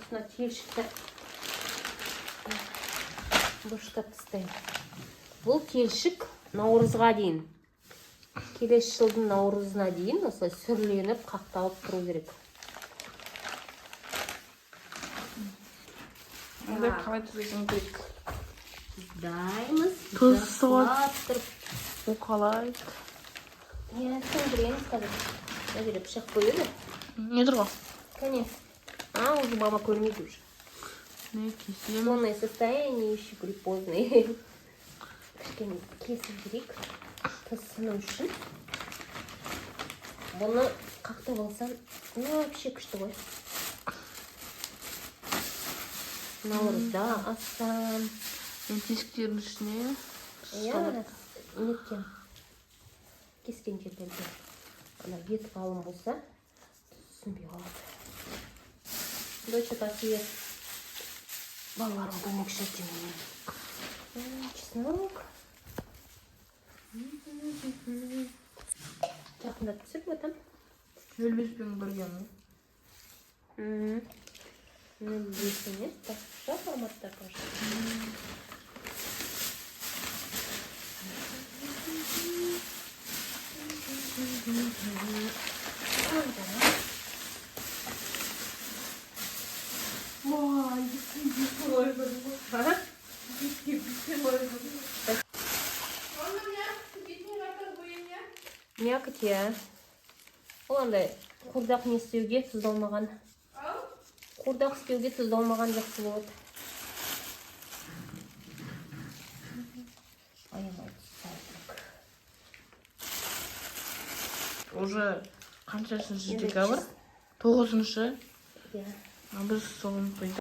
Мына телшікті бұрыштап тастаймын. Бұл телшік наурызға дейін. Келесі жылдың наурызына дейін осылай сүрленіп, қақталып тұру керек. Қалай түзеген керек? Даймыз. Тұз соғады. Уқалайды. Сөндіреміз қазір. Мына жерде пышақ қойды. Не тұрға? Кәне. Уже мама көрмейді уже. Не, кесем. Сонное состояние еще гриппозное. Кішкене кесіп жүрек. Тысыну үшін. Бұны қақтап алсам, вообще күшті ғой. Наурызда ассам. Мен тесіктердің ішіне. Неткен. Кескен жерлерде. Ана бет қалың болса, түсінбей қалады. Доча такие балаларым көмекші етемін. Чеснок. Жақындап түсіп өтім. 0,5 бірген. 0,5 емес, басқаша форматта кажется. Мякоть я. Ол андай қуырдақ не істеуге тұздалмаған. Қуырдақ істеуге тұздалмаған жақсы болады. Уже қаншасыншы декабрь? 9-шы. Иә. Біз соғын қойдық.